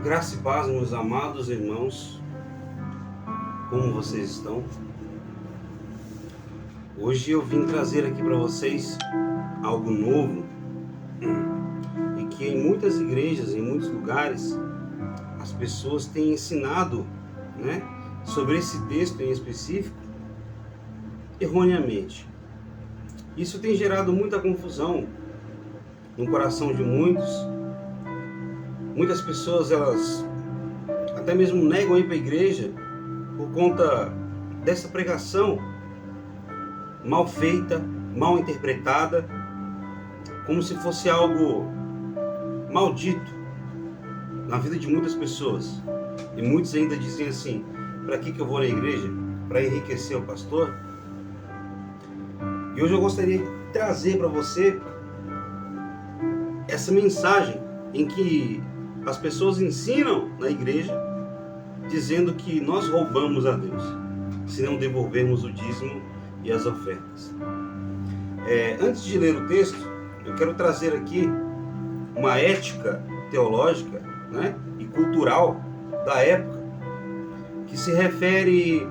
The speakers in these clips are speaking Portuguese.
Graça e paz, meus amados irmãos, como vocês estão? Hoje eu vim trazer aqui para vocês algo novo e que em muitas igrejas, em muitos lugares, as pessoas têm ensinado, sobre esse texto em específico, erroneamente. Isso tem gerado muita confusão no coração de muitos. Muitas pessoas, elas até mesmo negam ir para a igreja por conta dessa pregação mal feita, mal interpretada, como se fosse algo maldito na vida de muitas pessoas. E muitos ainda dizem assim: para que eu vou na igreja? Para enriquecer o pastor? E hoje eu gostaria de trazer para você essa mensagem em que as pessoas ensinam na igreja dizendo que nós roubamos a Deus se não devolvermos o dízimo e as ofertas. Antes de ler o texto, eu quero trazer aqui uma ética teológica, e cultural da época que se refere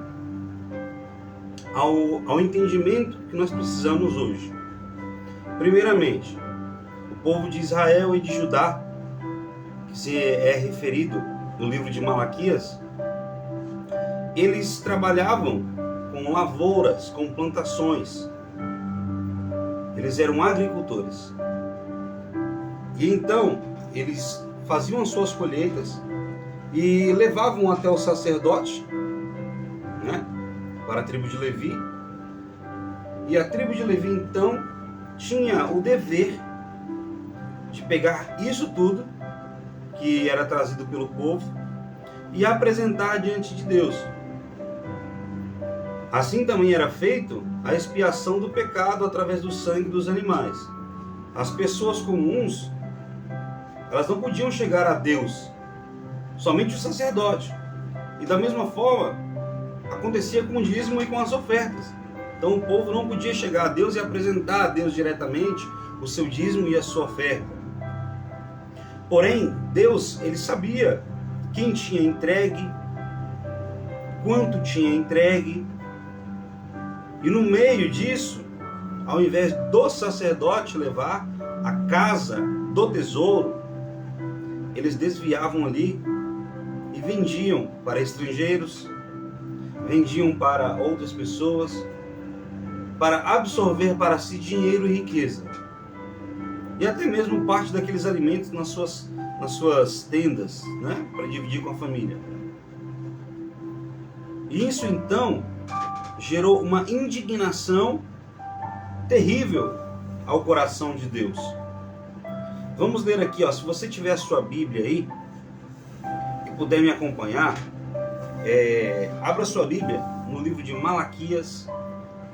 ao entendimento que nós precisamos hoje. Primeiramente, o povo de Israel e de Judá, que se é referido no livro de Malaquias, eles trabalhavam com lavouras, com plantações. Eles eram agricultores. E então, eles faziam as suas colheitas e levavam até o sacerdote, para a tribo de Levi. E a tribo de Levi, então, tinha o dever de pegar isso tudo que era trazido pelo povo e apresentar diante de Deus. Assim também era feito a expiação do pecado através do sangue dos animais. As pessoas comuns, elas não podiam chegar a Deus, somente o sacerdote. E da mesma forma, acontecia com o dízimo e com as ofertas. Então o povo não podia chegar a Deus e apresentar a Deus diretamente o seu dízimo e a sua oferta. Porém, Deus, ele sabia quem tinha entregue, quanto tinha entregue. E no meio disso, ao invés do sacerdote levar a casa do tesouro, eles desviavam ali e vendiam para estrangeiros, vendiam para outras pessoas, para absorver para si dinheiro e riqueza. E até mesmo parte daqueles alimentos nas suas tendas, para dividir com a família. E isso então gerou uma indignação terrível ao coração de Deus. Vamos ler aqui, se você tiver a sua Bíblia aí e puder me acompanhar, abra sua Bíblia no livro de Malaquias,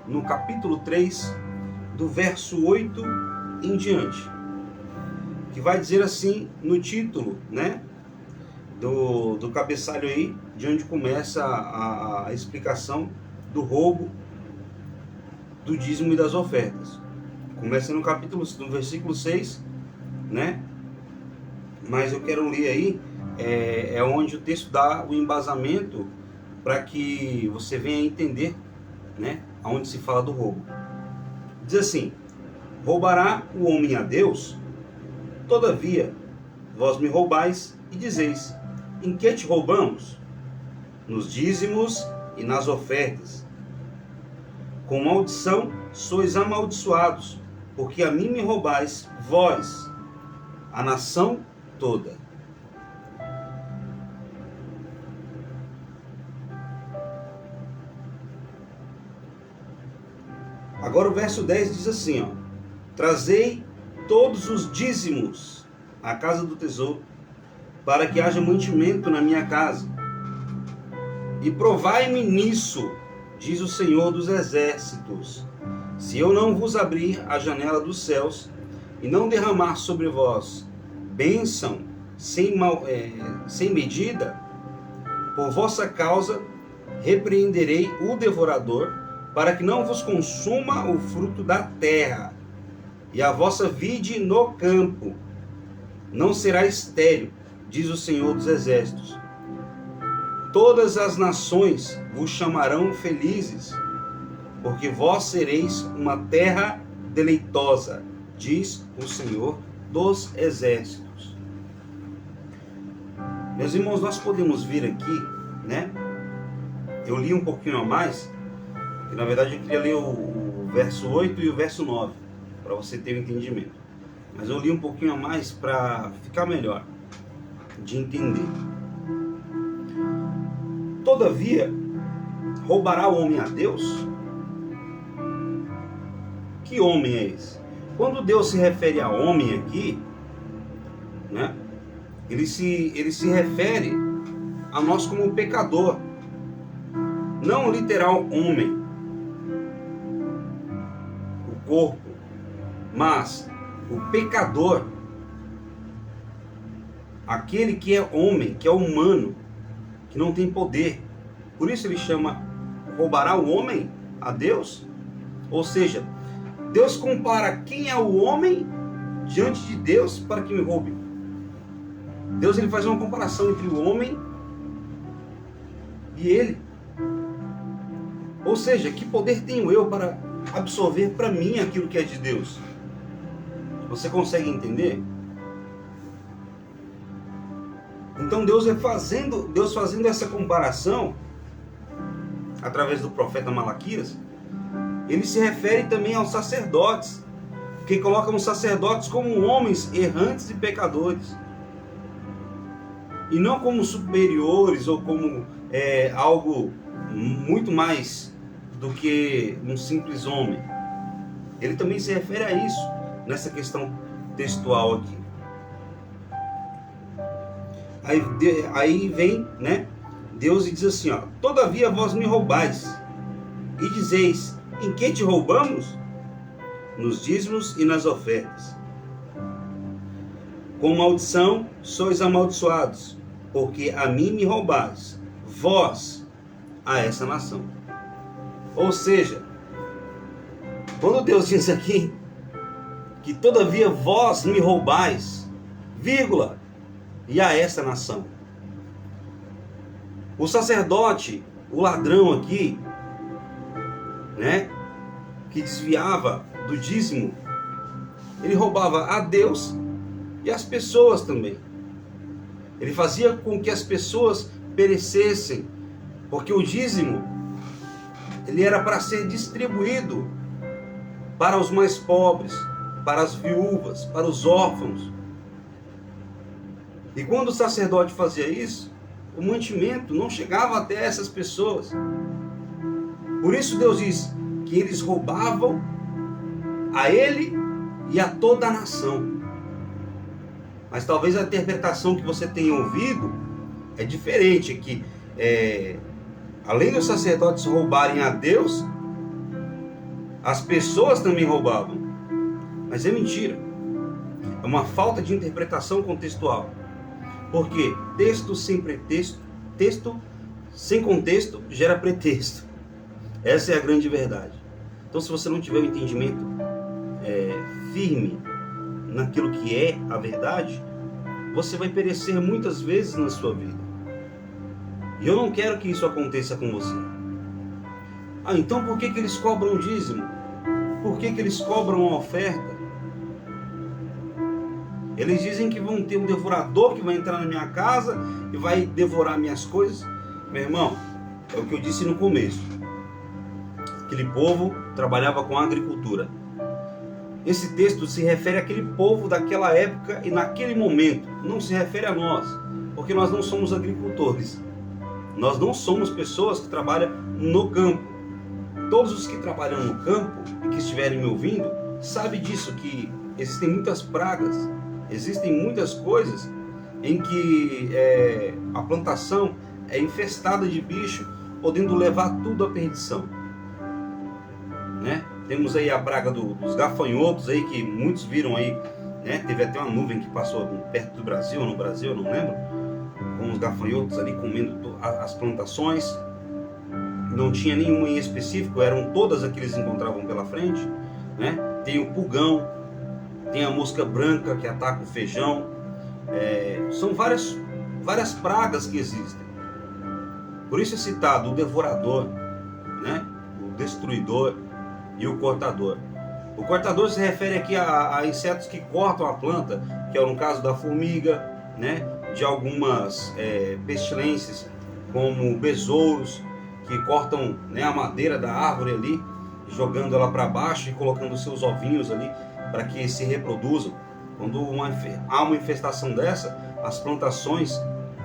no capítulo 3, do verso 8 em diante, que vai dizer assim no título, do cabeçalho aí, de onde começa a explicação do roubo, do dízimo e das ofertas. Começa no versículo 6, mas eu quero ler aí, onde o texto dá o embasamento para que você venha entender, aonde se fala do roubo. Diz assim: roubará o homem a Deus? Todavia, vós me roubais e dizeis: em que te roubamos? Nos dízimos e nas ofertas. Com maldição sois amaldiçoados, porque a mim me roubais, vós, a nação toda. Agora o verso 10 diz assim: trazei todos os dízimos à casa do tesouro, para que haja mantimento na minha casa. E provai-me nisso, diz o Senhor dos Exércitos, se eu não vos abrir a janela dos céus e não derramar sobre vós bênção sem medida, por vossa causa repreenderei o devorador, para que não vos consuma o fruto da terra, e a vossa vide no campo não será estéril, diz o Senhor dos Exércitos. Todas as nações vos chamarão felizes, porque vós sereis uma terra deleitosa, diz o Senhor dos Exércitos. Meus irmãos, nós podemos vir aqui, né? Eu li um pouquinho a mais, e na verdade eu queria ler o verso 8 e o verso 9, para você ter um entendimento. Mas eu li um pouquinho a mais para ficar melhor de entender. Todavia, roubará o homem a Deus? Que homem é esse? Quando Deus se refere a homem aqui, né, ele se refere a nós como pecador. Não literal homem, o corpo, mas o pecador, aquele que é homem, que é humano, que não tem poder. Por isso ele chama, roubará o homem a Deus? Ou seja, Deus compara quem é o homem diante de Deus para que me roube. Deus ele faz uma comparação entre o homem e ele. Ou seja, que poder tenho eu para absorver para mim aquilo que é de Deus? Você consegue entender? Então Deus fazendo essa comparação através do profeta Malaquias, ele se refere também aos sacerdotes, que colocam os sacerdotes como homens errantes e pecadores, e não como superiores ou como algo muito mais do que um simples homem. Ele também se refere a isso nessa questão textual aqui. Aí vem, né, Deus e diz assim, ó: todavia vós me roubais, e dizeis, em que te roubamos? Nos dízimos e nas ofertas. Com maldição sois amaldiçoados, porque a mim me roubais, vós a essa nação. Ou seja, quando Deus diz aqui que todavia vós me roubais, vírgula, e a essa nação. O sacerdote, o ladrão aqui, né, que desviava do dízimo, ele roubava a Deus e as pessoas também. Ele fazia com que as pessoas perecessem, porque o dízimo ele era para ser distribuído para os mais pobres, para as viúvas, para os órfãos. E quando o sacerdote fazia isso, o mantimento não chegava até essas pessoas. Por isso Deus diz que eles roubavam a ele e a toda a nação. Mas talvez a interpretação que você tenha ouvido é diferente, que além dos sacerdotes roubarem a Deus, as pessoas também roubavam. Mas é mentira. É uma falta de interpretação contextual. Porque texto sem pretexto, texto sem contexto gera pretexto. Essa é a grande verdade. Então, se você não tiver um entendimento firme naquilo que é a verdade, você vai perecer muitas vezes na sua vida. E eu não quero que isso aconteça com você. Então por que eles cobram o dízimo? Por que eles cobram a oferta? Eles dizem que vão ter um devorador que vai entrar na minha casa e vai devorar minhas coisas. Meu irmão, é o que eu disse no começo. Aquele povo trabalhava com agricultura. Esse texto se refere àquele povo daquela época e naquele momento. Não se refere a nós, porque nós não somos agricultores. Nós não somos pessoas que trabalham no campo. Todos os que trabalham no campo e que estiverem me ouvindo, sabem disso, que existem muitas pragas, existem muitas coisas em que a plantação é infestada de bicho, podendo levar tudo à perdição, né? Temos aí a praga dos gafanhotos aí, que muitos viram aí, né? Teve até uma nuvem que passou perto do Brasil, no Brasil, não lembro, com os gafanhotos ali comendo as plantações. Não tinha nenhuma em específico, eram todas as que eles encontravam pela frente, né? Tem o pulgão, tem a mosca branca que ataca o feijão, são várias várias pragas que existem. Por isso é citado o devorador, né? O destruidor e o cortador. O cortador se refere aqui a insetos que cortam a planta, que é no caso da formiga, né? De algumas pestilências, como besouros, que cortam, né, a madeira da árvore ali, jogando ela para baixo e colocando seus ovinhos ali para que se reproduzam. Quando há uma infestação dessa, as plantações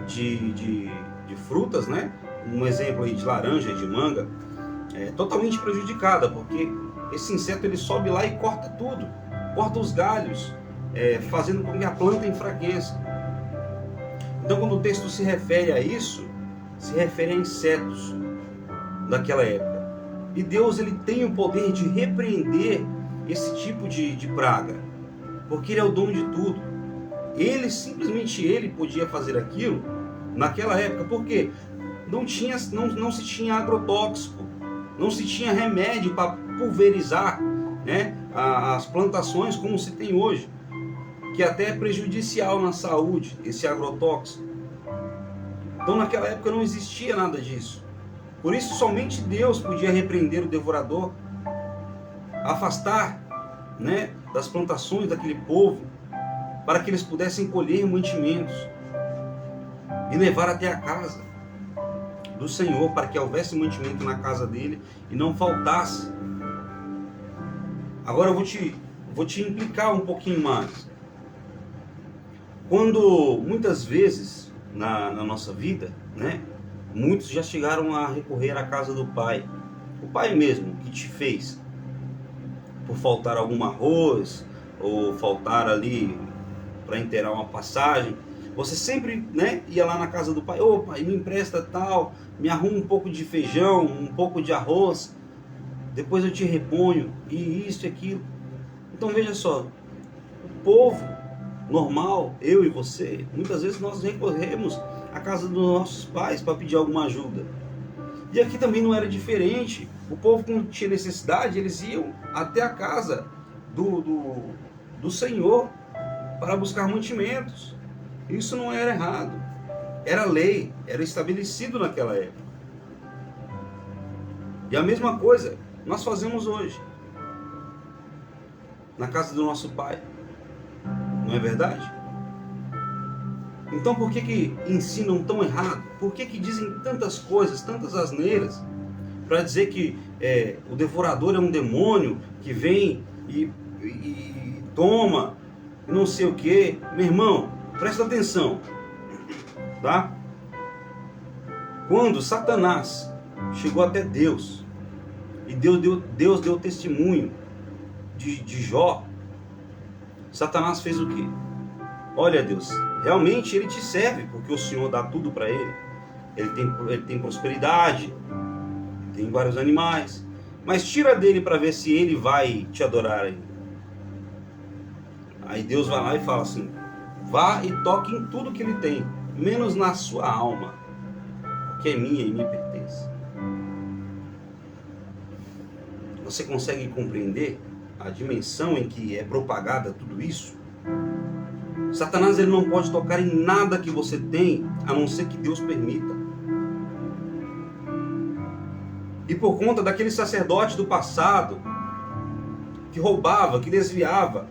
de frutas, né? Um exemplo aí de laranja, de manga, é totalmente prejudicada, porque esse inseto ele sobe lá e corta tudo, corta os galhos, fazendo com que a planta enfraqueça. Então, quando o texto se refere a isso, se refere a insetos daquela época. E Deus ele tem o poder de repreender esse tipo de praga, porque Ele é o dono de tudo. Simplesmente Ele podia fazer aquilo naquela época, porque não se tinha agrotóxico, não se tinha remédio para pulverizar, né, as plantações como se tem hoje, que até é prejudicial na saúde, esse agrotóxico. Então naquela época não existia nada disso. Por isso somente Deus podia repreender o devorador, afastar, né, das plantações daquele povo, para que eles pudessem colher mantimentos e levar até a casa do Senhor, para que houvesse mantimento na casa dele e não faltasse. Agora eu vou te implicar um pouquinho mais. Quando muitas vezes na nossa vida, né, muitos já chegaram a recorrer à casa do pai, o pai mesmo que te fez, por faltar algum arroz ou faltar ali para inteirar uma passagem, você sempre, né, ia lá na casa do pai: ô pai, me empresta tal, me arruma um pouco de feijão, um pouco de arroz, depois eu te reponho, e isso e aquilo. Então veja só, o povo normal, eu e você, muitas vezes nós recorremos à casa dos nossos pais para pedir alguma ajuda. E aqui também não era diferente. O povo, quando tinha necessidade, eles iam até a casa do Senhor para buscar mantimentos. Isso não era errado, era lei, era estabelecido naquela época. E a mesma coisa nós fazemos hoje na casa do nosso pai, não é verdade? Então por que ensinam tão errado? Por que dizem tantas coisas, tantas asneiras, para dizer que o devorador é um demônio que vem e toma, não sei o que? Meu irmão, presta atenção, tá? Quando Satanás chegou até Deus, e Deus deu testemunho de Jó, Satanás fez o quê? Olha, Deus, realmente ele te serve, porque o Senhor dá tudo para ele. Ele tem prosperidade, tem vários animais, mas tira dele para ver se ele vai te adorar ainda. Aí Deus vai lá e fala assim: vá e toque em tudo que ele tem, menos na sua alma, que é minha e me pertence. Você consegue compreender a dimensão em que é propagada tudo isso? Satanás ele não pode tocar em nada que você tem, a não ser que Deus permita. E por conta daquele sacerdote do passado, que roubava, que desviava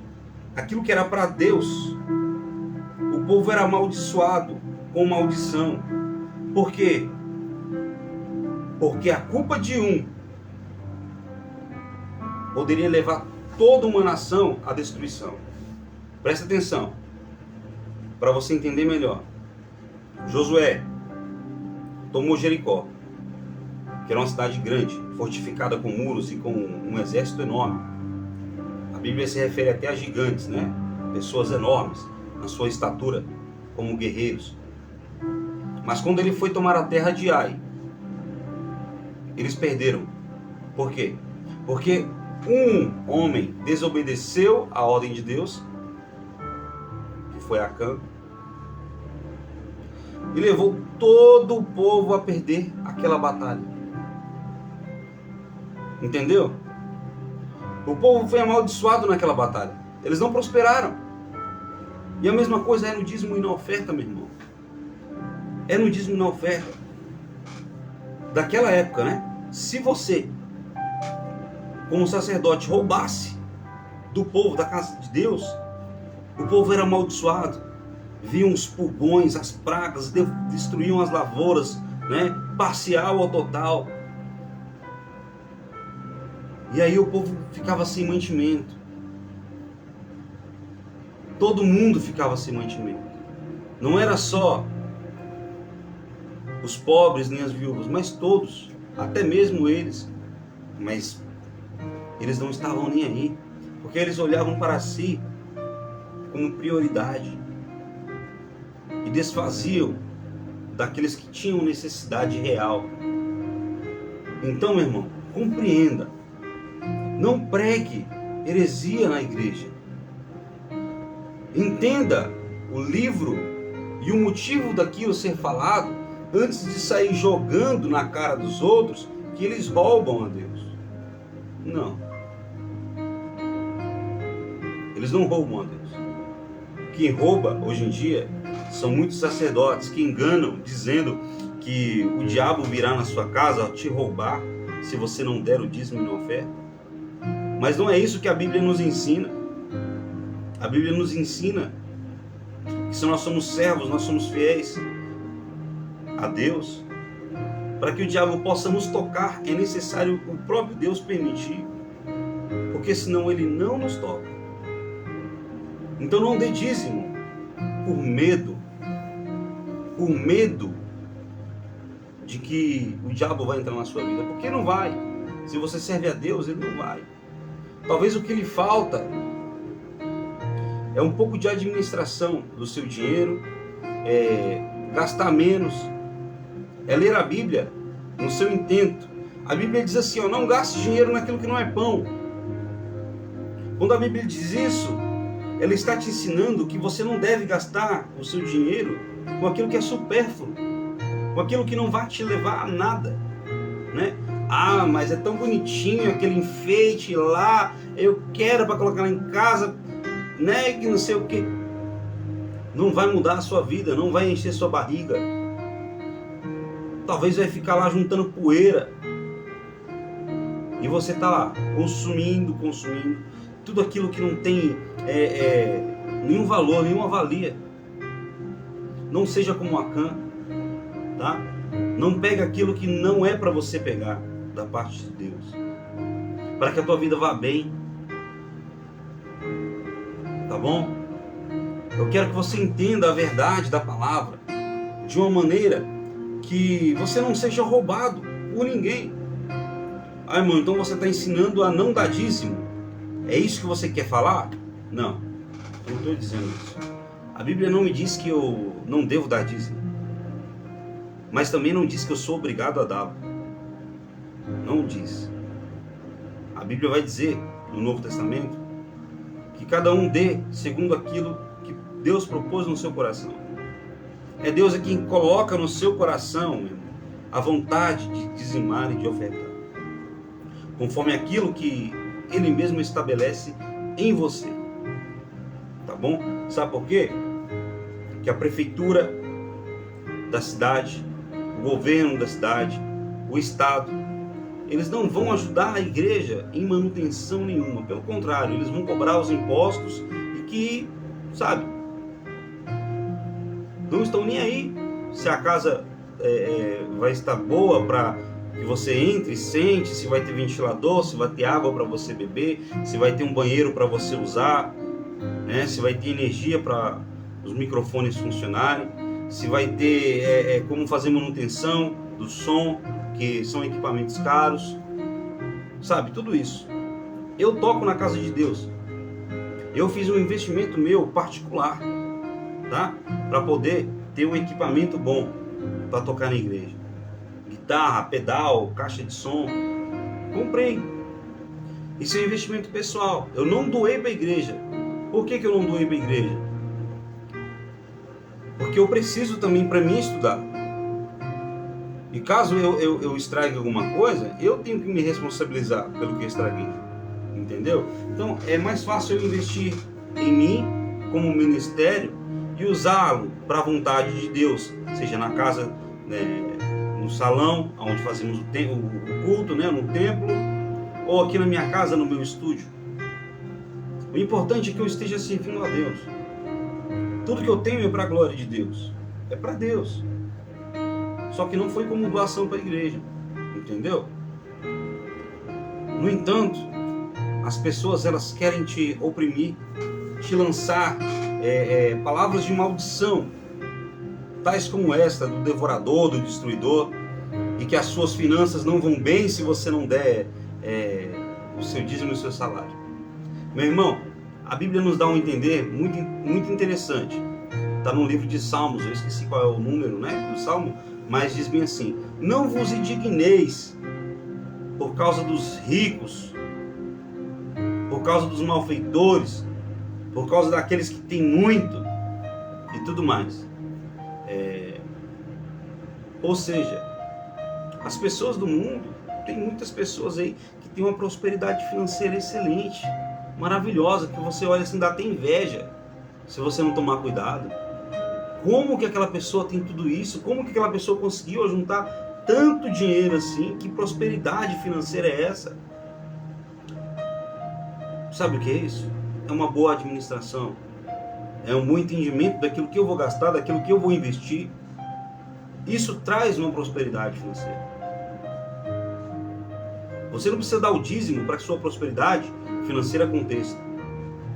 aquilo que era para Deus, o povo era amaldiçoado com maldição. Por quê? Porque a culpa de um poderia levar toda uma nação à destruição. Presta atenção, para você entender melhor. Josué tomou Jericó, que era uma cidade grande, fortificada com muros e com um exército enorme. A Bíblia se refere até a gigantes, né? Pessoas enormes, na sua estatura, como guerreiros. Mas quando ele foi tomar a terra de Ai, eles perderam. Por quê? Porque um homem desobedeceu a ordem de Deus, que foi Acã, e levou todo o povo a perder aquela batalha. Entendeu? O povo foi amaldiçoado naquela batalha. Eles não prosperaram. E a mesma coisa é no dízimo e na oferta, meu irmão. é no dízimo e na oferta. Daquela época, né? Se você, como sacerdote, roubasse do povo, da casa de Deus, o povo era amaldiçoado. Vinham os pulgões, as pragas, destruíam as lavouras, né? Parcial ou total. E aí o povo ficava sem mantimento. Todo mundo ficava sem mantimento. Não era só os pobres nem as viúvas, mas todos, até mesmo eles. Mas eles não estavam nem aí, porque eles olhavam para si como prioridade e desfaziam daqueles que tinham necessidade real. Então, meu irmão, compreenda. Não pregue heresia na igreja. Entenda o livro e o motivo daquilo ser falado antes de sair jogando na cara dos outros que eles roubam a Deus. Não. Eles não roubam a Deus. Quem rouba hoje em dia são muitos sacerdotes que enganam dizendo que o diabo virá na sua casa te roubar se você não der o dízimo e a oferta. Mas não é isso que a Bíblia nos ensina. A Bíblia nos ensina que se nós somos servos, nós somos fiéis a Deus. Para que o diabo possa nos tocar, é necessário o próprio Deus permitir. Porque senão ele não nos toca. Então não dê dízimo por medo de que o diabo vai entrar na sua vida. Porque não vai. Se você serve a Deus, ele não vai. Talvez o que lhe falta é um pouco de administração do seu dinheiro, gastar menos, ler a Bíblia no seu intento. A Bíblia diz assim, não gaste dinheiro naquilo que não é pão. Quando a Bíblia diz isso, ela está te ensinando que você não deve gastar o seu dinheiro com aquilo que é supérfluo, com aquilo que não vai te levar a nada, né? Ah, mas é tão bonitinho aquele enfeite lá, eu quero para colocar lá em casa, né? Que não sei o que. Não vai mudar a sua vida, não vai encher sua barriga. Talvez vai ficar lá juntando poeira. E você está lá consumindo tudo aquilo que não tem nenhum valor, nenhuma valia. Não seja como Acã, tá? Não pega aquilo que não é para você pegar da parte de Deus, para que a tua vida vá bem, tá bom? Eu quero que você entenda a verdade da palavra de uma maneira que você não seja roubado por ninguém. Ah, irmão, então você está ensinando a não dar dízimo? É isso que você quer falar? Não, eu não estou dizendo isso. A Bíblia não me diz que eu não devo dar dízimo, mas também não diz que eu sou obrigado a dá-lo. Não diz. A Bíblia vai dizer no Novo Testamento que cada um dê segundo aquilo que Deus propôs no seu coração. É Deus quem coloca no seu coração, meu irmão, a vontade de dizimar e de ofertar, conforme aquilo que Ele mesmo estabelece em você. Tá bom? Sabe por quê? Que a prefeitura da cidade, o governo da cidade, o Estado, eles não vão ajudar a igreja em manutenção nenhuma. Pelo contrário, eles vão cobrar os impostos e que, sabe, não estão nem aí se a casa vai estar boa para que você entre e sente, se vai ter ventilador, se vai ter água para você beber, se vai ter um banheiro para você usar, né? Se vai ter energia para os microfones funcionarem, se vai ter como fazer manutenção do som, que são equipamentos caros, sabe, tudo isso. Eu toco na casa de Deus, eu fiz um investimento meu particular, tá? Para poder ter um equipamento bom para tocar na igreja, guitarra, pedal, caixa de som, comprei. Isso é um investimento pessoal, eu não doei para a igreja. Por que eu não doei para a igreja? Porque eu preciso também para mim estudar. E caso eu estrague alguma coisa, eu tenho que me responsabilizar pelo que eu estraguei. Entendeu? Então é mais fácil eu investir em mim como ministério e usá-lo para a vontade de Deus, seja na casa, no salão, onde fazemos o culto, no templo, ou aqui na minha casa, no meu estúdio. O importante é que eu esteja servindo a Deus. Tudo que eu tenho é para a glória de Deus, é para Deus. Só que não foi como doação para a igreja, entendeu? No entanto, as pessoas elas querem te oprimir, te lançar palavras de maldição, tais como esta do devorador, do destruidor, e que as suas finanças não vão bem se você não der o seu dízimo e o seu salário. Meu irmão, a Bíblia nos dá um entender muito, muito interessante. Está no livro de Salmos, eu esqueci qual é o número do Salmo, mas diz bem assim: não vos indigneis por causa dos ricos, por causa dos malfeitores, por causa daqueles que têm muito e tudo mais. Ou seja, as pessoas do mundo, tem muitas pessoas aí que têm uma prosperidade financeira excelente, maravilhosa, que você olha assim, dá até inveja se você não tomar cuidado. Como que aquela pessoa tem tudo isso? Como que aquela pessoa conseguiu juntar tanto dinheiro assim? Que prosperidade financeira é essa? Sabe o que é isso? É uma boa administração. É um bom entendimento daquilo que eu vou gastar, daquilo que eu vou investir. Isso traz uma prosperidade financeira. Você não precisa dar o dízimo para que sua prosperidade financeira aconteça.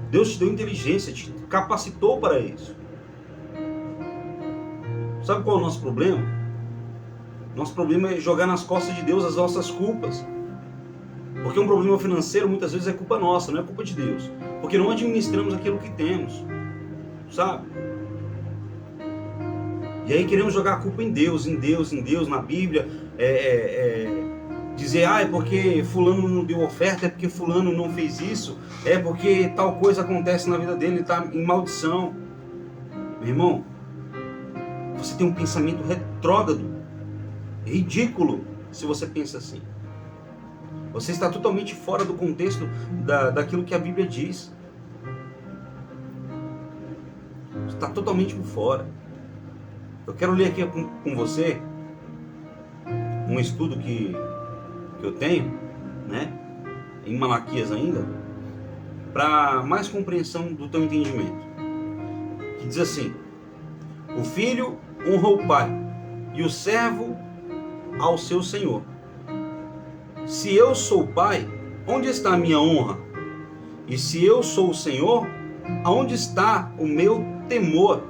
Deus te deu inteligência, te capacitou para isso. Sabe qual é o nosso problema? Nosso problema é jogar nas costas de Deus as nossas culpas. Porque um problema financeiro muitas vezes é culpa nossa, não é culpa de Deus. Porque não administramos aquilo que temos. Sabe? E aí queremos jogar a culpa em Deus, na Bíblia. Dizer, é porque fulano não deu oferta, é porque fulano não fez isso, é porque tal coisa acontece na vida dele, ele está em maldição. Meu irmão, você tem um pensamento retrógrado, ridículo, se você pensa assim. Você está totalmente fora do contexto daquilo que a Bíblia diz. Você está totalmente por fora. Eu quero ler aqui com você um estudo que eu tenho, em Malaquias ainda, para mais compreensão do teu entendimento. Que diz assim: o filho honra o pai, e o servo ao seu senhor. Se eu sou pai, onde está a minha honra? E se eu sou o Senhor, aonde está o meu temor?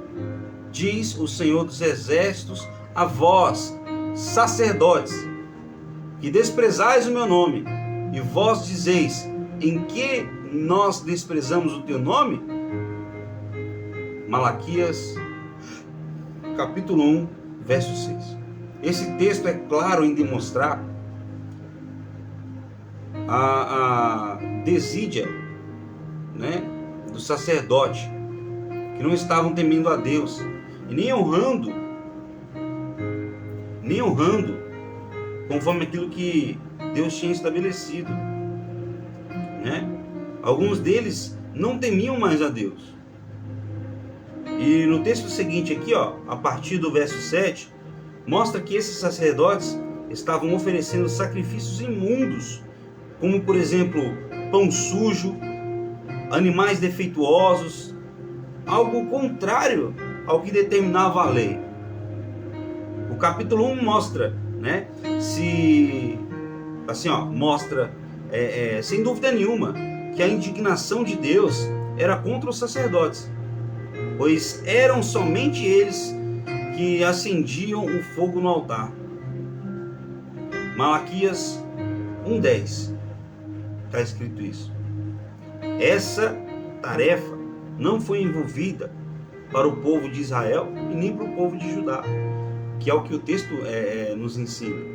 Diz o Senhor dos Exércitos a vós, sacerdotes, que desprezais o meu nome, e vós dizeis: em que nós desprezamos o teu nome? Malaquias, capítulo 1, verso 6. Esse texto é claro em demonstrar a desídia, do sacerdote, que não estavam temendo a Deus e nem honrando conforme aquilo que Deus tinha estabelecido, Alguns deles não temiam mais a Deus. E no texto seguinte aqui, a partir do verso 7, mostra que esses sacerdotes estavam oferecendo sacrifícios imundos, como por exemplo, pão sujo, animais defeituosos, algo contrário ao que determinava a lei. O capítulo 1 mostra, mostra sem dúvida nenhuma que a indignação de Deus era contra os sacerdotes, pois eram somente eles que acendiam o fogo no altar. Malaquias 1:10 está escrito isso. Essa tarefa não foi envolvida para o povo de Israel e nem para o povo de Judá, que é o que o texto nos ensina.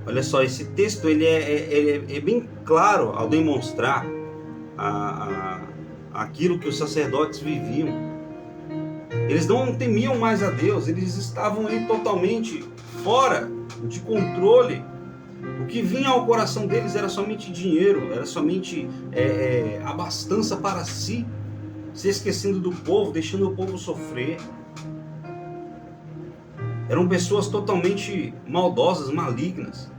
Olha só, esse texto ele é bem claro ao demonstrar aquilo que os sacerdotes viviam. Eles não temiam mais a Deus, eles estavam aí totalmente fora de controle O que vinha ao coração deles era somente dinheiro, era somente abastança para si, se esquecendo do povo, deixando o povo sofrer. Eram pessoas totalmente maldosas, malignas.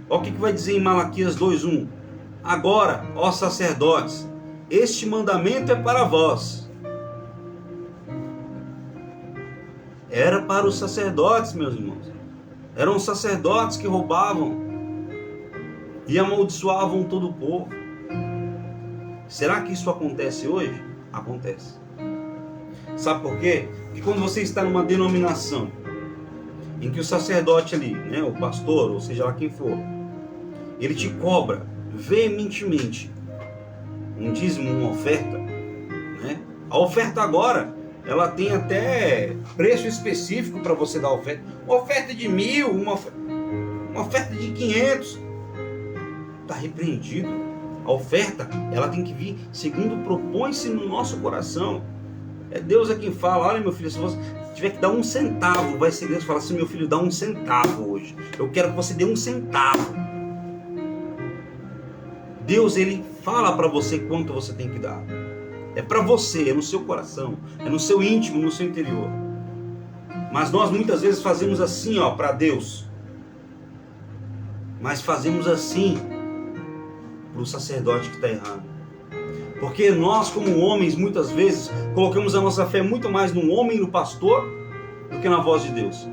Olha o que vai dizer em Malaquias 2:1. Agora, ó sacerdotes, este mandamento é para vós. Era para os sacerdotes, meus irmãos. Eram os sacerdotes que roubavam e amaldiçoavam todo o povo. Será que isso acontece hoje? Acontece. Sabe por quê? Porque quando você está numa denominação em que o sacerdote ali, né, o pastor, ou seja lá quem for, ele te cobra veementemente um dízimo, uma oferta, né? A oferta agora, ela tem até preço específico para você dar oferta. Uma oferta de 1.000, uma oferta de 500. Está repreendido. A oferta, ela tem que vir segundo propõe-se no nosso coração. É Deus quem fala: olha, meu filho, se você tiver que dar 1 centavo, vai ser Deus que fala assim: meu filho, dá 1 centavo hoje. Eu quero que você dê 1 centavo. Deus, ele fala para você quanto você tem que dar. É para você, é no seu coração, é no seu íntimo, no seu interior. Mas nós muitas vezes fazemos assim, ó, para Deus. Mas fazemos assim para o sacerdote que está errando. Porque nós, como homens, muitas vezes colocamos a nossa fé muito mais no homem e no pastor do que na voz de Deus.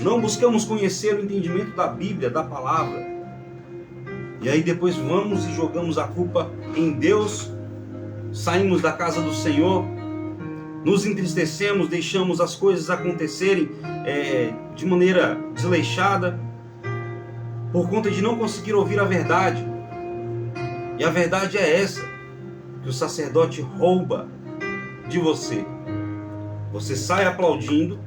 Não buscamos conhecer o entendimento da Bíblia, da palavra. E aí depois vamos e jogamos a culpa em Deus, saímos da casa do Senhor, nos entristecemos, deixamos as coisas acontecerem de maneira desleixada, por conta de não conseguir ouvir a verdade. E a verdade é essa, que o sacerdote rouba de você. Você sai aplaudindo,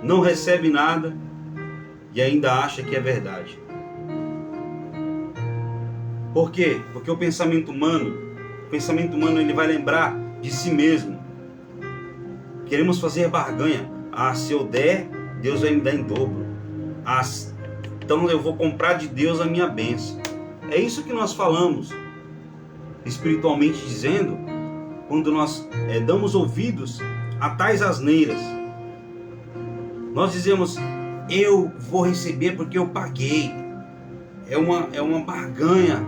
não recebe nada e ainda acha que é verdade. Por quê? Porque o pensamento humano ele vai lembrar de si mesmo. Queremos fazer barganha. Ah, se eu der, Deus vai me dar em dobro. Ah, então eu vou comprar de Deus a minha bênção. É isso que nós falamos, espiritualmente dizendo, quando nós damos ouvidos a tais asneiras. Nós dizemos: eu vou receber porque eu paguei. É uma barganha.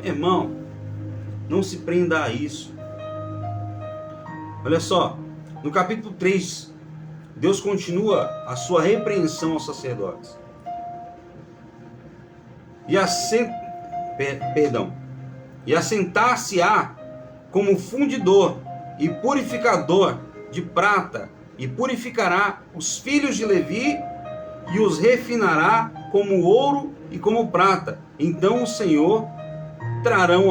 Irmão, não se prenda a isso. Olha só, no capítulo 3, Deus continua a sua repreensão aos sacerdotes. E assentar-se-á como fundidor e purificador de prata, e purificará os filhos de Levi e os refinará como ouro e como prata. Então ao Senhor trarão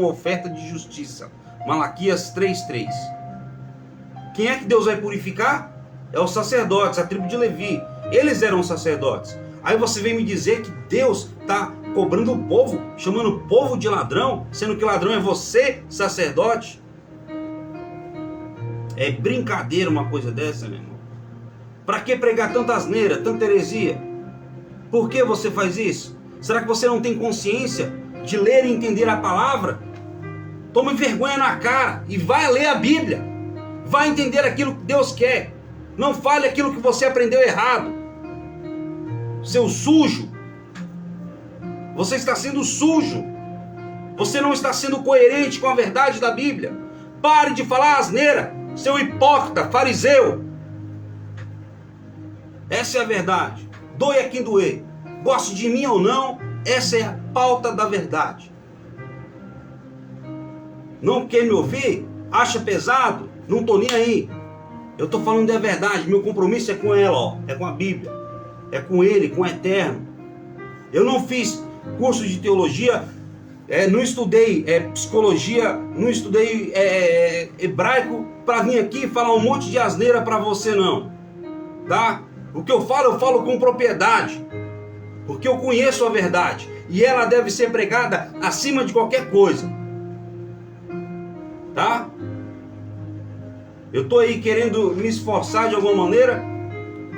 oferta de justiça. Malaquias 3:3. Quem é que Deus vai purificar? É os sacerdotes, a tribo de Levi. Eles eram sacerdotes. Aí você vem me dizer que Deus está cobrando o povo, chamando o povo de ladrão, sendo que ladrão é você, sacerdote? É brincadeira uma coisa dessa, meu irmão. Para que pregar tanta asneira, tanta heresia? Por que você faz isso? Será que você não tem consciência de ler e entender a palavra? Tome vergonha na cara e vai ler a Bíblia. Vai entender aquilo que Deus quer. Não fale aquilo que você aprendeu errado. Seu sujo. Você está sendo sujo. Você não está sendo coerente com a verdade da Bíblia. Pare de falar asneira, seu hipócrita, fariseu. Essa é a verdade. Doe a quem doer. Goste de mim ou não, essa é a pauta da verdade. Não quer me ouvir? Acha pesado? Não estou nem aí. Eu estou falando da verdade. Meu compromisso é com ela, ó. É com a Bíblia. É com Ele, com o Eterno. Eu não fiz curso de teologia, não estudei psicologia, não estudei hebraico para vir aqui falar um monte de asneira para você, não. Tá? O que eu falo com propriedade. Porque eu conheço a verdade. E ela deve ser pregada acima de qualquer coisa. Tá? Eu estou aí querendo me esforçar de alguma maneira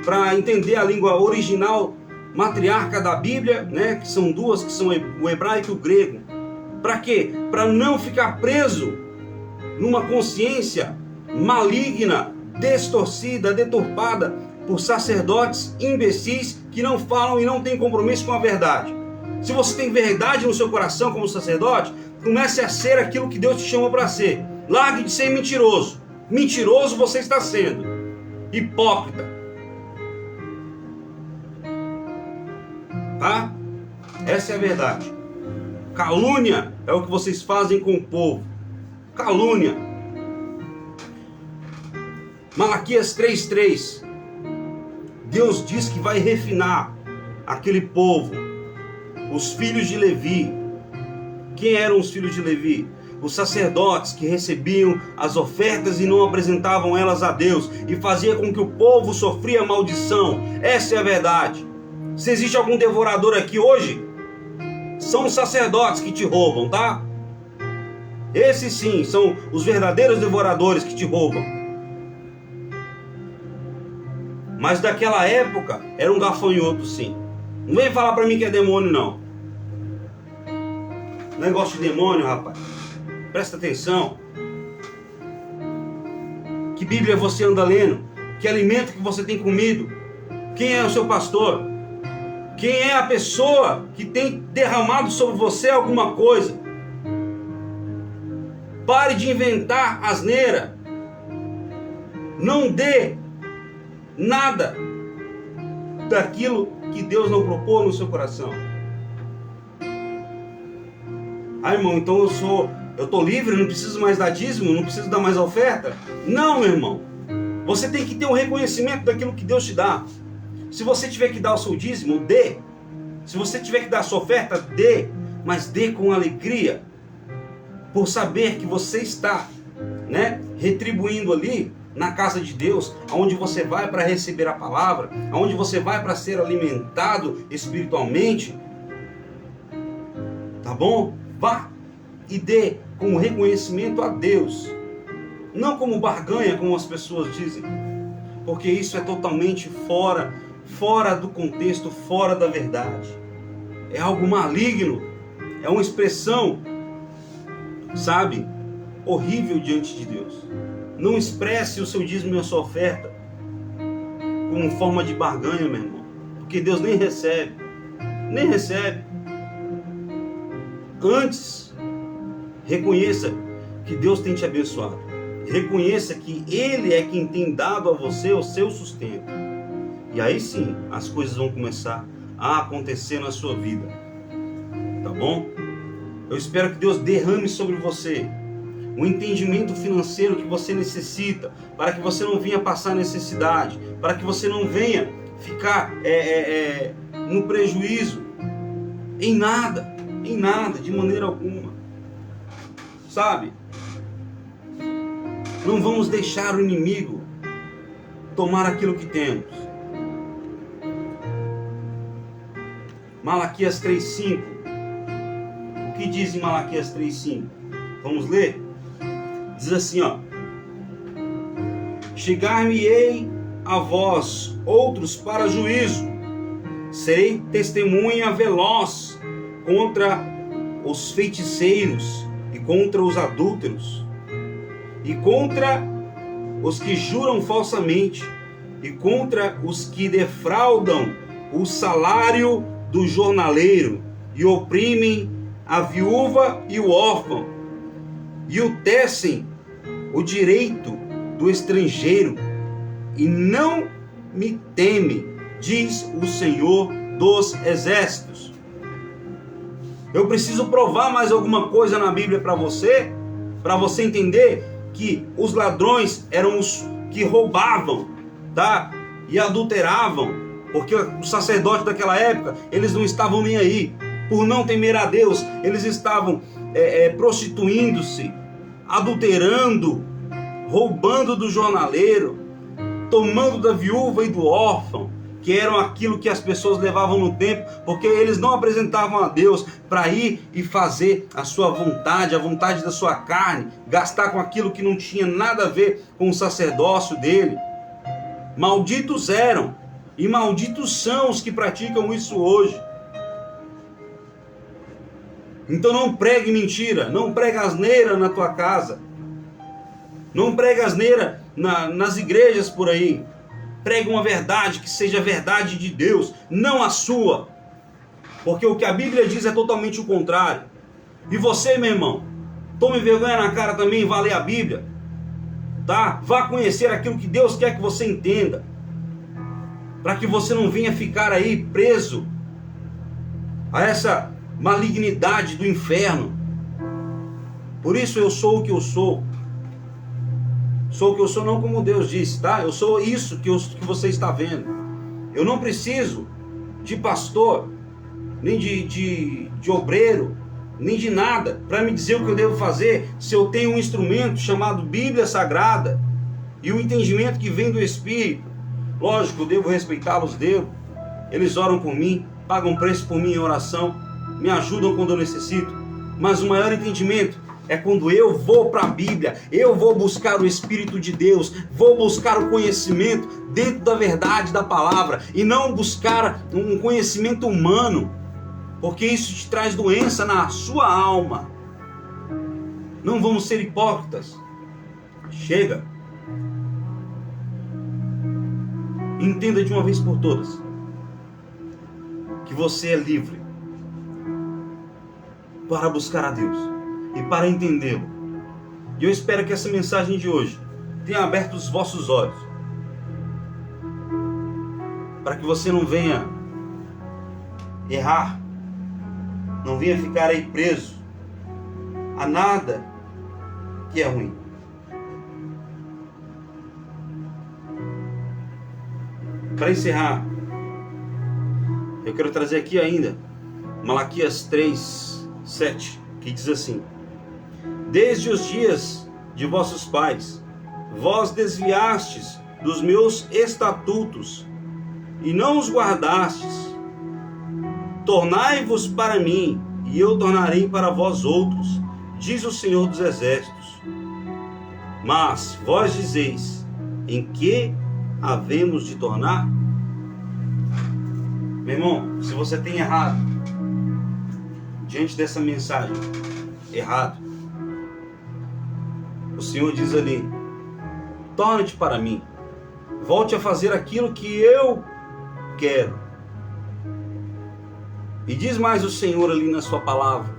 para entender a língua original matriarca da Bíblia, né? Que são duas, que são o hebraico e o grego. Para quê? Para não ficar preso numa consciência maligna, distorcida, deturpada por sacerdotes imbecis que não falam e não têm compromisso com a verdade. Se você tem verdade no seu coração como sacerdote, comece a ser aquilo que Deus te chamou para ser. Largue de ser mentiroso. Mentiroso você está sendo. Hipócrita. Tá? Essa é a verdade. Calúnia é o que vocês fazem com o povo. Calúnia. Malaquias 3:3. Deus diz que vai refinar aquele povo, os filhos de Levi. Quem eram os filhos de Levi? Os sacerdotes que recebiam as ofertas e não apresentavam elas a Deus, e fazia com que o povo sofria maldição. Essa é a verdade. Se existe algum devorador aqui hoje, são os sacerdotes que te roubam, tá? Esses sim, são os verdadeiros devoradores que te roubam. Mas daquela época, era um gafanhoto sim. Não vem falar pra mim que é demônio não. Negócio de demônio, rapaz. Presta atenção. Que Bíblia você anda lendo? Que alimento que você tem comido? Quem é o seu pastor? Quem é a pessoa que tem derramado sobre você alguma coisa? Pare de inventar asneira. Não dê nada daquilo que Deus não propôs no seu coração. Ah, irmão, então eu tô livre, não preciso mais dar dízimo, não preciso dar mais oferta? Não, meu irmão. Você tem que ter um reconhecimento daquilo que Deus te dá. Se você tiver que dar o seu dízimo, dê. Se você tiver que dar a sua oferta, dê. Mas dê com alegria, por saber que você está, né, retribuindo ali na casa de Deus, aonde você vai para receber a palavra, aonde você vai para ser alimentado espiritualmente. Tá bom? Vá e dê com reconhecimento a Deus, não como barganha, como as pessoas dizem, porque isso é totalmente fora do contexto, fora da verdade. É algo maligno, é uma expressão, sabe, horrível diante de Deus. Não expresse o seu dízimo e a sua oferta como forma de barganha, meu irmão, porque Deus nem recebe. Antes, reconheça que Deus tem te abençoado. Reconheça que Ele é quem tem dado a você o seu sustento. E aí sim, as coisas vão começar a acontecer na sua vida. Tá bom? Eu espero que Deus derrame sobre você o entendimento financeiro que você necessita, para que você não venha passar necessidade, para que você não venha ficar no prejuízo, em nada, de maneira alguma, sabe? Não vamos deixar o inimigo tomar aquilo que temos. Malaquias 3:5. O que diz em Malaquias 3:5? Vamos ler? Diz assim, ó: chegar-me-ei a vós, outros, para juízo. Serei testemunha veloz contra os feiticeiros e contra os adúlteros e contra os que juram falsamente e contra os que defraudam o salário do jornaleiro e oprimem a viúva e o órfão e o tecem o direito do estrangeiro, e não me teme, diz o Senhor dos Exércitos. Eu preciso provar mais alguma coisa na Bíblia para você entender que os ladrões eram os que roubavam, tá? E adulteravam, porque os sacerdotes daquela época, eles não estavam nem aí. Por não temer a Deus, eles estavam prostituindo-se, adulterando, roubando do jornaleiro, tomando da viúva e do órfão, que eram aquilo que as pessoas levavam no templo, porque eles não apresentavam a Deus para ir e fazer a sua vontade, a vontade da sua carne, gastar com aquilo que não tinha nada a ver com o sacerdócio dele. Malditos eram E malditos são os que praticam isso hoje. Então não pregue mentira, não pregue asneira na tua casa. Não pregue asneira nas igrejas por aí. Pregue uma verdade que seja a verdade de Deus, não a sua. Porque o que a Bíblia diz é totalmente o contrário. E você, meu irmão, tome vergonha na cara também e vá ler a Bíblia. Tá? Vá conhecer aquilo que Deus quer que você entenda. Para que você não venha ficar aí preso a essa malignidade do inferno. Por isso eu sou o que eu sou. Sou o que eu sou não como Deus disse, tá? Eu sou isso que você está vendo. Eu não preciso de pastor, nem de obreiro, nem de nada, para me dizer o que eu devo fazer, se eu tenho um instrumento chamado Bíblia Sagrada, e o entendimento que vem do Espírito. Lógico, eu devo respeitá-los, devo. Eles oram por mim, pagam preço por mim em oração, me ajudam quando eu necessito. Mas o maior entendimento é quando eu vou para a Bíblia, eu vou buscar o Espírito de Deus, vou buscar o conhecimento dentro da verdade da palavra, e não buscar um conhecimento humano, porque isso te traz doença na sua alma. Não vamos ser hipócritas. Chega. Entenda de uma vez por todas que você é livre para buscar a Deus e para entendê-lo. E eu espero que essa mensagem de hoje tenha aberto os vossos olhos, para que você não venha errar, não venha ficar aí preso a nada que é ruim. Para encerrar, eu quero trazer aqui ainda Malaquias 3:7, que diz assim: desde os dias de vossos pais, vós desviastes dos meus estatutos e não os guardastes. Tornai-vos para mim, e eu tornarei para vós outros, diz o Senhor dos Exércitos. Mas vós dizeis: em que havemos de tornar? Meu irmão, se você tem errado diante dessa mensagem, errado, o Senhor diz ali: torne-te para mim, volte a fazer aquilo que eu quero. E diz mais o Senhor ali na sua palavra: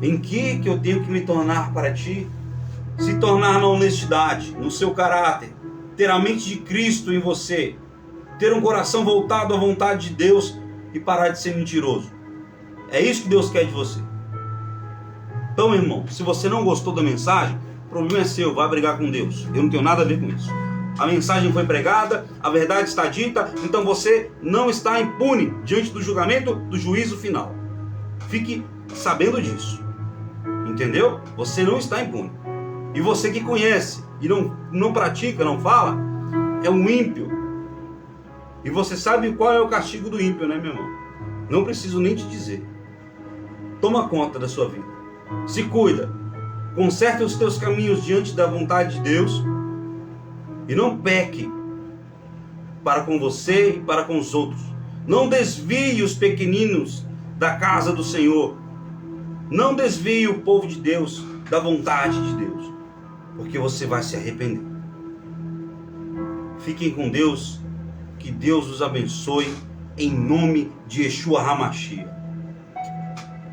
em que eu tenho que me tornar para ti? Se tornar na honestidade, no seu caráter, ter a mente de Cristo em você, ter um coração voltado à vontade de Deus e parar de ser mentiroso. É isso que Deus quer de você. Então, irmão, se você não gostou da mensagem, o problema é seu, vai brigar com Deus. Eu não tenho nada a ver com isso. A mensagem foi pregada, a verdade está dita, então você não está impune diante do julgamento, do juízo final. Fique sabendo disso. Entendeu? Você não está impune. E você que conhece e não pratica, não fala, é um ímpio. E você sabe qual é o castigo do ímpio, né, meu irmão? Não preciso nem te dizer. Toma conta da sua vida. Se cuida. Conserta os teus caminhos diante da vontade de Deus. E não peque para com você e para com os outros. Não desvie os pequeninos da casa do Senhor. Não desvie o povo de Deus da vontade de Deus, porque você vai se arrepender. Fiquem com Deus, que Deus os abençoe, em nome de Yeshua HaMashiach.